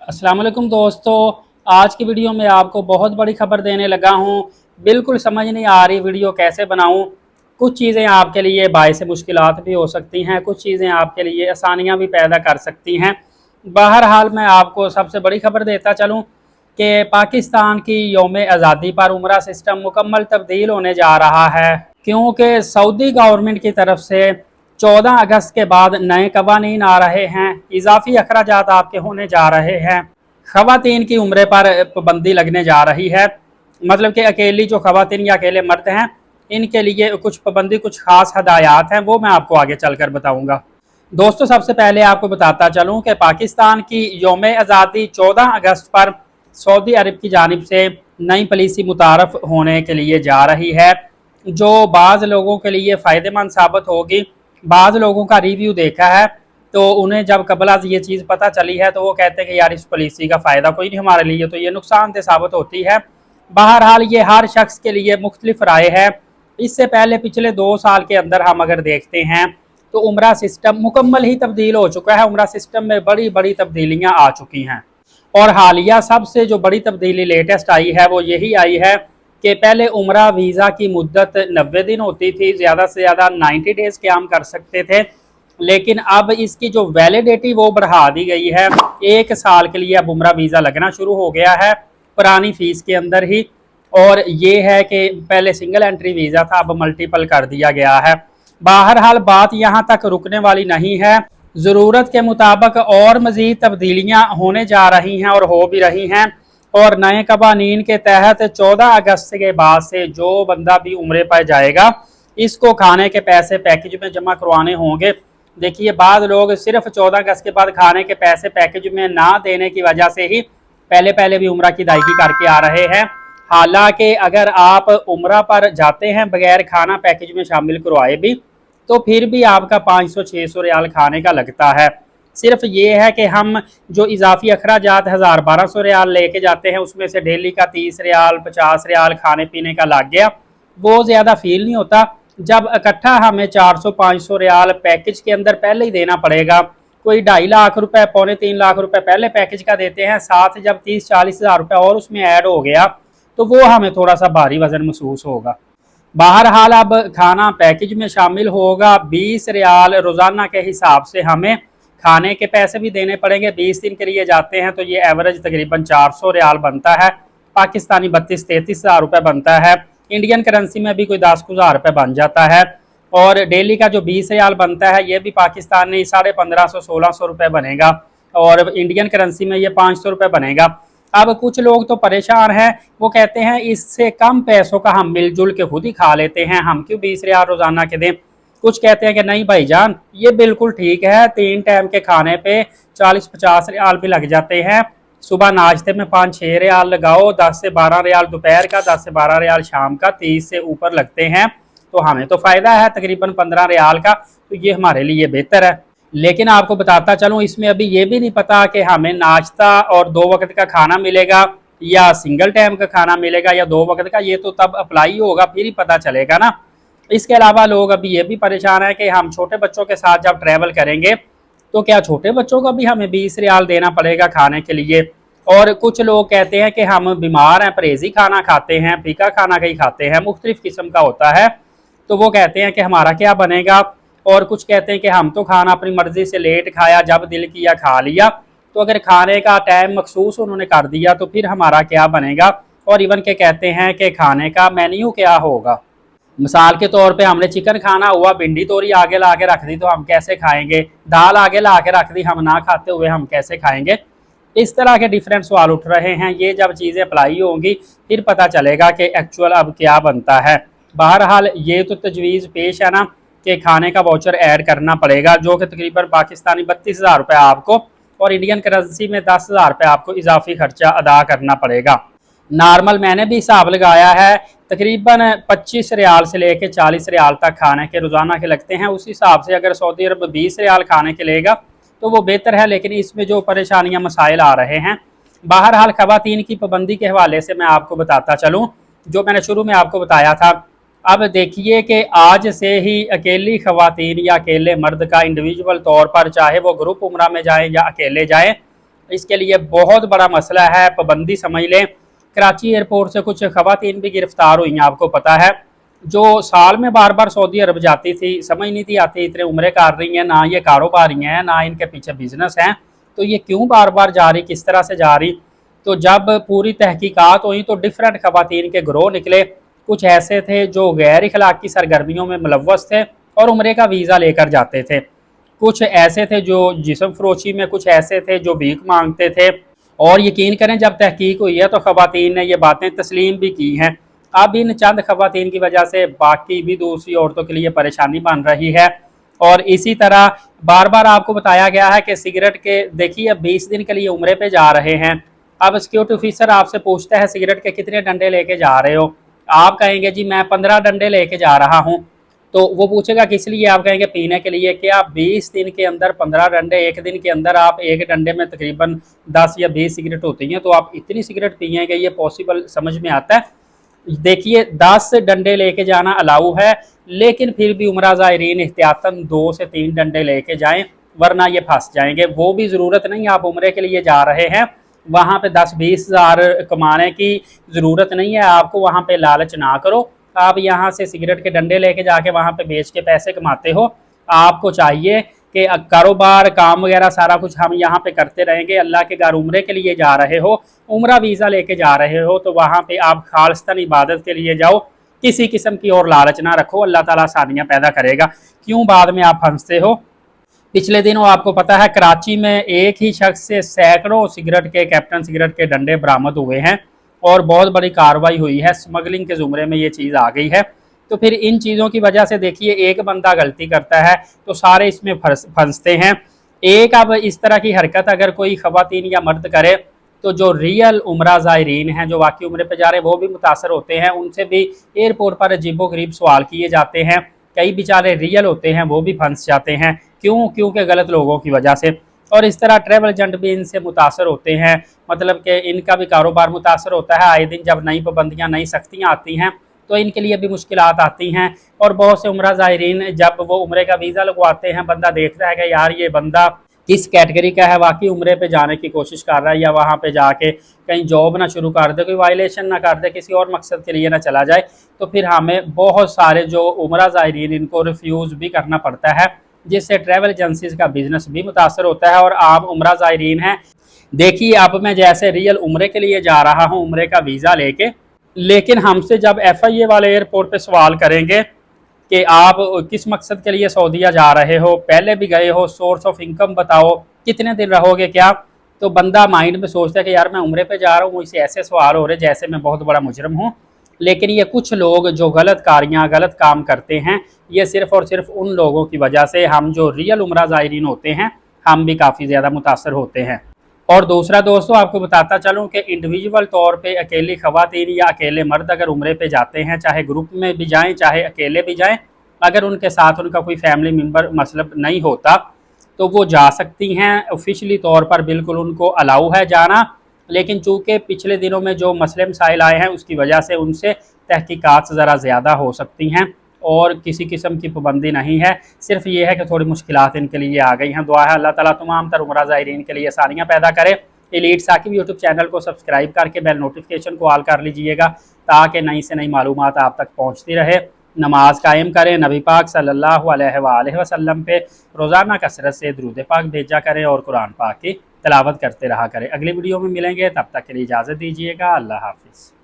अस्सलाम वालेकुम दोस्तों, आज की वीडियो में आपको बहुत बड़ी खबर देने लगा हूँ। बिल्कुल समझ नहीं आ रही वीडियो कैसे बनाऊँ। कुछ चीज़ें आपके लिए बाइस मुश्किलात भी हो सकती हैं, कुछ चीज़ें आपके लिए आसानियाँ भी पैदा कर सकती हैं। बहरहाल मैं आपको सबसे बड़ी खबर देता चलूँ कि पाकिस्तान की यौम आज़ादी पर उम्रा सिस्टम मुकम्मल तब्दील होने जा रहा है, क्योंकि सऊदी गवर्नमेंट की तरफ से 14 अगस्त के बाद नए कवानीन आ रहे हैं। इजाफी अखराजात आपके होने जा रहे हैं। खवातीन की उम्र पर पाबंदी लगने जा रही है, मतलब कि अकेली जो खवातीन या अकेले मर्द हैं इनके लिए कुछ पाबंदी, कुछ खास हदायत हैं, वो मैं आपको आगे चलकर बताऊंगा। दोस्तों, सबसे पहले आपको बताता चलूं कि पाकिस्तान की यौम आज़ादी 14 अगस्त पर सऊदी अरब की जानिब से नई पॉलिसी मुतारफ होने के लिए जा रही है, जो बाज़ लोगों के लिए फ़ायदेमंद साबित होगी। बाज़ लोगों का रिव्यू देखा है तो उन्हें जब कबला ये चीज़ पता चली है तो वो कहते हैं कि यार इस पॉलिसी का फ़ायदा कोई नहीं हमारे लिए, तो ये नुकसानदेह साबित होती है। बहरहाल ये हर शख्स के लिए मुख्तलिफ राय है। इससे पहले पिछले 2 साल के अंदर हम अगर देखते हैं तो उम्रा सिस्टम मुकम्मल ही तब्दील हो चुका है। उम्रा सिस्टम में बड़ी बड़ी तब्दीलियाँ आ चुकी हैं और हालिया सबसे जो बड़ी तब्दीली लेटेस्ट आई है वो यही आई है कि पहले उम्रा वीज़ा की मुद्दत 90 दिन होती थी, ज़्यादा से ज़्यादा 90 डेज़ क्याम कर सकते थे, लेकिन अब इसकी जो वैलिडिटी वो बढ़ा दी गई है। 1 साल के लिए अब उम्रा वीज़ा लगना शुरू हो गया है पुरानी फ़ीस के अंदर ही। और ये है कि पहले सिंगल एंट्री वीज़ा था, अब मल्टीपल कर दिया गया है। बहरहाल बात यहाँ तक रुकने वाली नहीं है, ज़रूरत के मुताबिक और मज़ीद तब्दीलियाँ होने जा रही हैं और हो भी रही हैं। और नए कवानीन के तहत 14 अगस्त के बाद से जो बंदा भी उम्रे पर जाएगा इसको खाने के पैसे पैकेज में जमा करवाने होंगे। देखिए, बाद लोग सिर्फ 14 अगस्त के बाद खाने के पैसे पैकेज में ना देने की वजह से ही पहले पहले भी उम्रा की अदायगी करके आ रहे हैं। हालांकि अगर आप उम्रा पर जाते हैं बगैर खाना पैकेज में शामिल करवाए भी तो फिर भी आपका 500-600 रियाल खाने का लगता है। सिर्फ ये है कि हम जो इजाफी अखराजात 1000-1200 रियाल लेके जाते हैं उसमें से डेली का 30 रियाल 50 रियाल खाने पीने का लग गया, वो ज़्यादा फील नहीं होता। जब इकट्ठा हमें 400-500 रियाल पैकेज के अंदर पहले ही देना पड़ेगा, कोई 2.5 लाख रुपए 2.25-3 लाख रुपए पहले पैकेज का देते हैं, साथ जब 30-40 हज़ार रुपये और उसमें ऐड हो गया तो वो हमें थोड़ा सा भारी वजन महसूस होगा। बहरहाल अब खाना पैकेज में शामिल होगा। 20 रियाल रोज़ाना के हिसाब से हमें खाने के पैसे भी देने पड़ेंगे। 20 दिन के लिए जाते हैं तो ये एवरेज तकरीबन 400 रियाल बनता है, पाकिस्तानी 32-33 हज़ार रुपये बनता है। इंडियन करेंसी में भी कोई 10 हज़ार रुपये बन जाता है। और डेली का जो 20 रियाल बनता है ये भी पाकिस्तानी 1550-1600 रुपये बनेगा और इंडियन करेंसी में ये 500 रुपये बनेगा। अब कुछ लोग तो परेशान हैं, वो कहते हैं इससे कम पैसों का हम मिलजुल के खुद ही खा लेते हैं, हम क्यों 20 रियाल रोज़ाना के दें। कुछ कहते हैं कि नहीं भाईजान, ये बिल्कुल ठीक है, 3 टाइम के खाने पे 40-50 रियाल भी लग जाते हैं। सुबह नाश्ते में 5-6 रियाल लगाओ, 10 से 12 रियाल दोपहर का, 10 से 12 रियाल शाम का, 30 से ऊपर लगते हैं तो हमें तो फ़ायदा है तकरीबन 15 रियाल का, तो ये हमारे लिए बेहतर है। लेकिन आपको बताता चलूँ इसमें अभी ये भी नहीं पता कि हमें नाश्ता और 2 वक्त का खाना मिलेगा या सिंगल टाइम का खाना मिलेगा या 2 वक्त का, ये तो तब अप्लाई होगा फिर ही पता चलेगा ना। इसके अलावा लोग अभी ये भी परेशान है कि हम छोटे बच्चों के साथ जब ट्रैवल करेंगे तो क्या छोटे बच्चों को भी हमें 20 रियाल देना पड़ेगा खाने के लिए। और कुछ लोग कहते हैं कि हम बीमार हैं, परहेजी खाना खाते हैं, फीका खाना कहीं खाते हैं, मुख्तलिफ किस्म का होता है, तो वो कहते हैं कि हमारा क्या बनेगा। और कुछ कहते हैं कि हम तो खाना अपनी मर्जी से लेट खाया, जब दिल किया खा लिया, तो अगर खाने का टाइम मखसूस उन्होंने कर दिया तो फिर हमारा क्या बनेगा। और इवन के कहते हैं कि खाने का मेन्यू क्या होगा। मिसाल के तौर पे हमने चिकन खाना हुआ, भिंडी तोरी आगे ला के रख दी तो हम कैसे खाएंगे, दाल आगे ला के रख दी हम ना खाते हुए हम कैसे खाएंगे। इस तरह के डिफरेंट सवाल उठ रहे हैं। ये जब चीज़ें अप्लाई होंगी फिर पता चलेगा कि एक्चुअल अब क्या बनता है। बहरहाल ये तो तजवीज़ पेश है ना कि खाने का वाउचर ऐड करना पड़ेगा, जो कि तकरीबन पाकिस्तानी 32 हज़ार रुपये आपको और इंडियन करेंसी में 10 हज़ार रुपये आपको इजाफी खर्चा अदा करना पड़ेगा। नॉर्मल मैंने भी हिसाब लगाया है, तकरीबन 25 रियाल से लेकर 40 रियाल तक खाने के रोज़ाना के लगते हैं। उस हिसाब से अगर सऊदी अरब 20 रियाल खाने के लेगा तो वो बेहतर है, लेकिन इसमें जो परेशानियां मसाइल आ रहे हैं। बहरहाल खवातीन की पाबंदी के हवाले से मैं आपको बताता चलूँ, जो मैंने शुरू में आपको बताया था। अब देखिए कि आज से ही अकेली खवातीन या अकेले मर्द का इंडिविजुअल तौर पर, चाहे वो ग्रुप उम्रा में जाएँ या अकेले जाएँ, इसके लिए बहुत बड़ा मसला है, पाबंदी समझ लें। कराची एयरपोर्ट से कुछ खवातीन भी गिरफ्तार हुई हैं, आपको पता है, जो साल में बार बार सऊदी अरब जाती थी, समझ नहीं थी आती, इतने उम्रें कर रही हैं, ना ये कारोबारी हैं, ना इनके पीछे बिजनेस हैं, तो ये क्यों बार बार जा रही, किस तरह से जा रही। तो जब पूरी तहकीकात हुई तो डिफरेंट खवातीन के ग्रोह निकले। कुछ ऐसे थे जो गैर इखलाकी सरगर्मियों में मुलव्वस थे और उम्रे का वीज़ा लेकर जाते थे, कुछ ऐसे थे जो जिस्म फरोशी में, कुछ ऐसे थे जो भीख मांगते थे। और यकीन करें जब तहकीक हुई है तो खवातीन ने ये बातें तस्लीम भी की हैं। अब इन चंद खवातीन की वजह से बाकी भी दूसरी औरतों के लिए परेशानी बन रही है। और इसी तरह बार बार आपको बताया गया है कि सिगरेट के, देखिए 20 दिन के लिए उम्रे पे जा रहे हैं, अब सिक्योरिटी ऑफिसर आपसे पूछता है सिगरेट के कितने डंडे लेके जा रहे हो, आप कहेंगे जी मैं 15 डंडे लेके जा रहा हूँ, तो वो पूछेगा किस लिए, आप कहेंगे पीने के लिए। कि आप 20 दिन के अंदर 15 डंडे, एक दिन के अंदर आप एक डंडे में तकरीबन 10 या 20 सिगरेट होती हैं, तो आप इतनी सिगरेट पिएंगे, ये पॉसिबल समझ में आता है। देखिए 10 डंडे लेके जाना अलाउ है, लेकिन फिर भी उम्रा ज़ायरीन एहतियातन 2 से 3 डंडे लेके जाएं, वरना ये फंस जाएंगे। वो भी ज़रूरत नहीं, आप उम्रे के लिए जा रहे हैं, वहाँ पे 10-20 हज़ार कमाने की ज़रूरत नहीं है, आपको वहाँ पे लालच ना करो। आप यहाँ से सिगरेट के डंडे लेके जाके वहाँ पे बेच के पैसे कमाते हो, आपको चाहिए कि कारोबार काम वगैरह सारा कुछ हम यहाँ पे करते रहेंगे। अल्लाह के घर उम्रे के लिए जा रहे हो, उम्रा वीज़ा लेके जा रहे हो, तो वहाँ पे आप खालिस्तन इबादत के लिए जाओ, किसी किस्म की और लालच ना रखो, अल्लाह ताला आसानियाँ पैदा करेगा, क्यों बाद में आप फंसते हो। पिछले दिनों आपको पता है कराची में एक ही शख्स से सैकड़ों सिगरेट के, कैप्टन सिगरेट के डंडे बरामद हुए हैं और बहुत बड़ी कार्रवाई हुई है, स्मगलिंग के ज़ुमरे में ये चीज़ आ गई है। तो फिर इन चीज़ों की वजह से देखिए एक बंदा गलती करता है तो सारे इसमें फंसते हैं। एक अब इस तरह की हरकत अगर कोई खवातीन या मर्द करे तो जो रियल उम्रा ज़ायरीन हैं, जो वाकई उम्रे पे जा रहे हैं, वो भी मुतासर होते हैं, उनसे भी एयरपोर्ट पर अजीबो गरीब सवाल किए जाते हैं, कई बेचारे रियल होते हैं वो भी फंस जाते हैं, क्योंकि गलत लोगों की वजह से। और इस तरह ट्रैवल एजेंट भी इनसे मुतासर होते हैं, मतलब कि इनका भी कारोबार मुतासर होता है। आए दिन जब नई पाबंदियाँ, नई सख्तियाँ आती हैं तो इनके लिए भी मुश्किलात आती हैं। और बहुत से उम्रा ज़ायरीन जब वो उम्रे का वीज़ा लगवाते हैं, बंदा देखता है कि यार ये बंदा किस कैटेगरी का है, वाकई उम्रे पे जाने की कोशिश कर रहा है या वहाँ पे जाके कहीं जॉब ना शुरू कर दे, कोई वायलेशन ना कर दे, किसी और मकसद के लिए ना चला जाए, तो फिर हमें बहुत सारे जो उम्रा ज़ायरीन इनको रिफ्यूज़ भी करना पड़ता है, जिससे ट्रैवल एजेंसीज़ का बिजनेस भी मुतासर होता है और आम उम्रा ज़ायरीन हैं। देखिए अब मैं जैसे रियल उम्रे के लिए जा रहा हूँ उम्रे का वीज़ा लेके, लेकिन हमसे जब FIA वाले एयरपोर्ट पे सवाल करेंगे कि आप किस मकसद के लिए सऊदीया जा रहे हो, पहले भी गए हो, सोर्स ऑफ इनकम बताओ, कितने दिन रहोगे क्या, तो बंदा माइंड में सोचता है कि यार मैं उम्रे पे जा रहा हूँ, इससे ऐसे सवाल हो रहे जैसे मैं बहुत बड़ा मुजरम हूँ। लेकिन ये कुछ लोग जो गलत कारियाँ, गलत काम करते हैं, ये सिर्फ़ और सिर्फ उन लोगों की वजह से हम जो रियल उम्रा ज़ायरीन होते हैं हम भी काफ़ी ज़्यादा मुतासर होते हैं। और दूसरा दोस्तों आपको बताता चलूँ कि इंडिविजुअल तौर पे अकेली खवातीन या अकेले मर्द अगर उम्रे पे जाते हैं, चाहे ग्रुप में भी जाएं चाहे अकेले भी जाएं, अगर उनके साथ उनका कोई फैमिली मेम्बर मतलब नहीं होता तो वो जा सकती हैं, ऑफिशियली तौर पर बिल्कुल उनको अलाउ है जाना। लेकिन चूँकि पिछले दिनों में जो मसले मसाइल आए हैं उसकी वजह से उनसे तहकीकात ज़रा ज़्यादा हो सकती हैं और किसी किस्म की पाबंदी नहीं है, सिर्फ ये है कि थोड़ी मुश्किलात इनके लिए आ गई हैं। दुआ है अल्लाह ताला तमाम तर उम्रा ज़ायरीन के लिए आसानियाँ पैदा करे। एलीट साकिब यूट्यूब चैनल को सब्सक्राइब करके बेल नोटिफिकेशन को ऑल कर लीजिएगा ताकि नई से नई मालूमात आप तक पहुँचती रहे। नमाज कायम करें, नबी पाक सल्लल्लाहु अलैहि वसल्लम पे रोज़ाना कसरत से दुरूद पाक भेजा करें और कुरान पाक की तिलावत करते रहा करें। अगली वीडियो में मिलेंगे, तब तक के लिए इजाज़त दीजिएगा। अल्लाह हाफिज़।